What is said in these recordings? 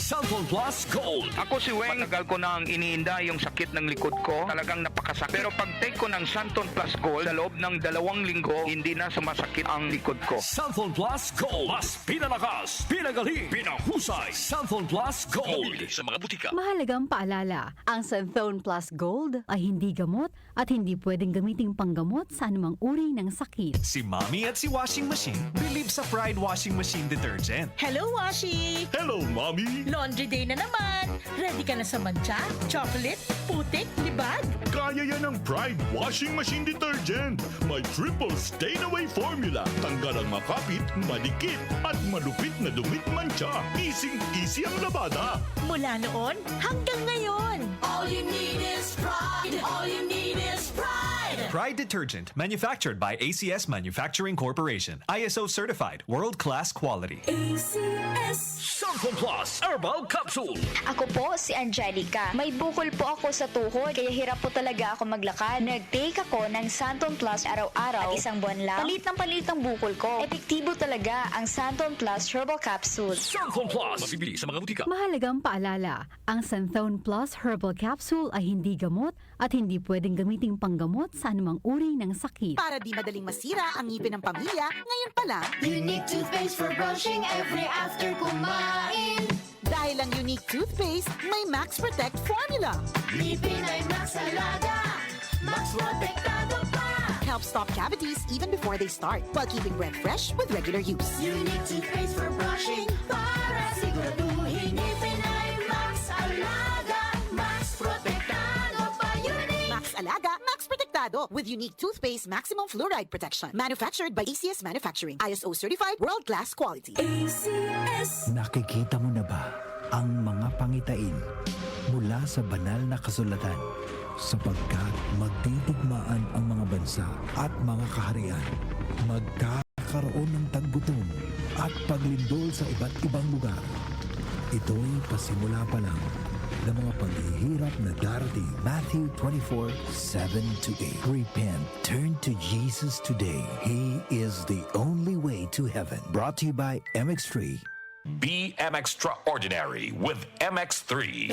Cellphone Plus Gold. Ako si Weng. Matagal ko nang iniinda yung sakit ng likod ko. Talagang napakasakit. Pero pag take ko ng Santon Plus Gold, sa loob ng 2 linggo, hindi na sumasakit ang likod ko. Cellphone Plus Gold. Mas pinalakas, pinagaling, pinahusay. Cellphone Plus Gold. Mabibili sa mga butika. Mahalagang paalala, ang Santhone Plus Gold ay hindi gamot at hindi pwedeng gamiting panggamot sa anumang uri ng sakit. Si Mommy at si Washing Machine believe sa Pride Washing Machine Detergent. Hello, Washi! Hello, Mommy. Laundry day na naman! Ready ka na sa mancha, chocolate, putik, libag? Kaya yan ang Pride Washing Machine Detergent. May triple stain-away formula. Tanggal ang makapit, madikit, at malupit na dumit mancha. Easy ang labada. Mula noon hanggang ngayon. All you need is pride. All you need is pride. Pride Detergent, manufactured by ACS Manufacturing Corporation. ISO certified, world-class quality. Cellphone Plus Herbal Capsule. Ako po si Angelica. May bukol po ako sa tuhod, kaya hirap po talaga ako maglakad. Nag-take ako ng Santon Plus araw-araw at isang buwan lang. Palit ang bukol ko. Epektibo talaga ang Santon Plus Herbal Capsule. Cellphone Plus. Mabibili sa mga butika. Mahalagang paalala, ang Santhone Plus Herbal Capsule ay hindi gamot at hindi pwedeng gamiting panggamot sa anumang uri ng sakit. Para di madaling masira ang ngipin ng pamilya, ngayon pa lang, Unique toothpaste for brushing every after kumain. dahil ang unique toothpaste, may Max Protect formula. Ngipin ay Max Alaga, Max Protektado pa. Helps stop cavities even before they start, while keeping breath fresh with regular use. Unique toothpaste for brushing para siguraduhin ngipin ay Max Alaga, Max Protektado pa. Unique. Max Alaga, Max Protektado with unique toothpaste maximum fluoride protection. Manufactured by ACS Manufacturing. ISO certified world-class quality. Nakikita mo na ba ang mga pangitain mula sa banal na kasulatan? Sapagkat magtitigmaan ang mga bansa at mga kaharian, magkakaroon ng taggutom at paglindol sa iba't ibang lugar. Ito'y pasimula pa lang ng mga paghihirap na darating. Matthew 24:7-8. Repent, turn to Jesus today. He is the only way to heaven. Brought to you by MX3. Be Extraordinary with MX3.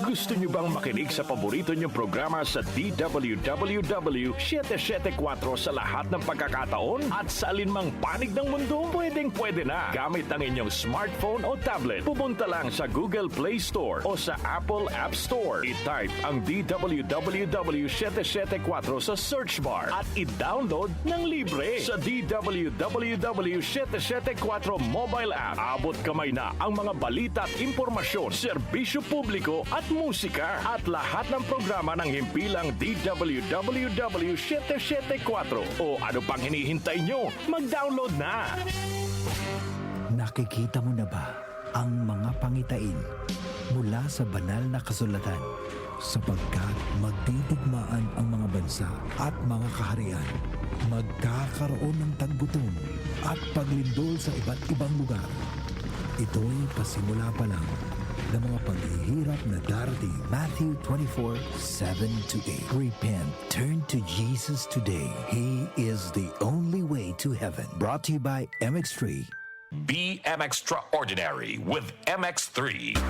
Gusto niyo bang makinig sa paborito niyong programa sa DWWW 774 sa lahat ng pagkakataon at sa alinmang panig ng mundo? Pwedeng-pwede na. Gamit ang inyong smartphone o tablet. Pumunta lang sa Google Play Store o sa Apple App Store. I-type ang DWWW 774 sa search bar at i-download ng libre sa DWWW 774 mobile app. Abot kamay na ang mga balita at impormasyon, serbisyo publiko at musika at lahat ng programa ng himpilang DWWW 774. O ano pang hinihintay nyo? Mag-download na! Nakikita mo na ba ang mga pangitain mula sa banal na kasulatan? Sapagkat magtitigmaan ang mga bansa at mga kaharian, magkakaroon ng taggutom at paglindol sa iba't ibang lugar. Ito'y pasimula pa lang ng mga paghihirap na darating. Matthew 24:7-8. Repent, turn to Jesus today. He is the only way to heaven. Brought to you by MX3. Be Extraordinary with MX3.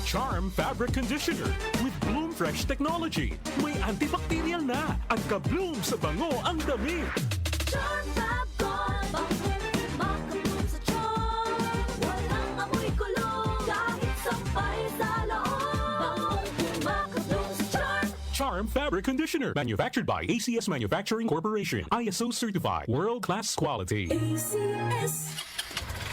Charm Fabric Conditioner with Bloom Fresh Technology. May antibacterial na at ka-bloom sa bango ang damit. Charm Fabric Conditioner. Manufactured by ACS Manufacturing Corporation. ISO certified. World-class quality.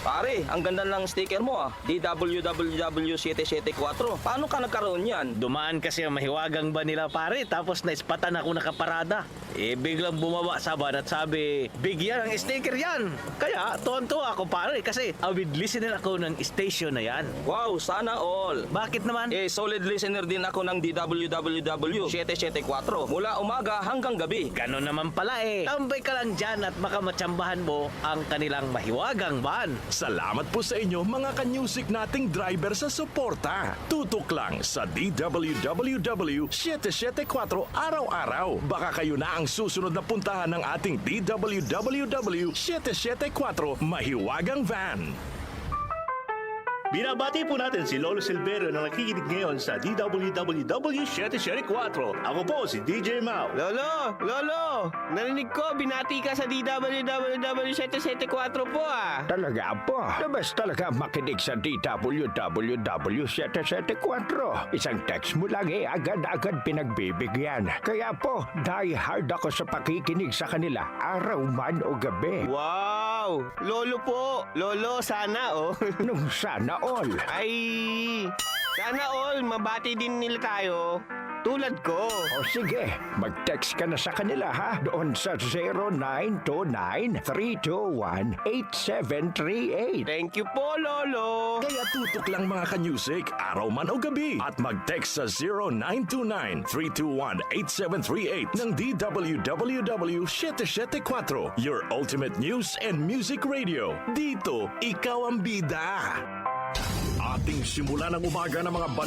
Pare, ang ganda ng sticker mo ah. DWWW774. Paano ka nagkaroon yan? Dumaan kasi ang mahiwagang ba nila pare, tapos naispatan ako nakaparada. biglang bumaba sa van at sabi, bigyan ng sticker yan. Kaya, tuwan-tuwa ako pare kasi avid listener ako ng station na yan. Wow, sana all. Bakit naman? Solid listener din ako ng DWWW 774 mula umaga hanggang gabi. Ganon naman pala Tambay ka lang dyan at baka matsambahan mo ang kanilang mahiwagang van. Salamat po sa inyo mga ka-music nating driver sa suporta. Tutok lang sa DWWW 774 araw-araw. Baka kayo na ang susunod na puntahan ng ating DWWW 774 Mahiwagang Van. Binabati po natin si Lolo Silverio na nakikinig ngayon sa DWWW 774. Ako po si DJ Mau. Lolo, narinig ko, binati ka sa DWWW 774 po Talaga po. Labas talaga makinig sa DWWW 774. Isang text mo lang agad-agad pinagbibigyan. Kaya po, die hard ako sa pakikinig sa kanila araw man o gabi. Wow! Lolo, sana Nung sana all. Ay, sana all, mabati din nila tayo. Tulad ko. O sige, mag-text ka na sa kanila ha. Doon sa 0929-321-8738. Thank you po, Lolo. Kaya tutok lang mga ka-music, araw man o gabi. At mag-text sa 0929-321-8738 ng DWWW 774. Your ultimate news and music radio. Dito, ikaw ang bida. Ating simula ng umaga ng mga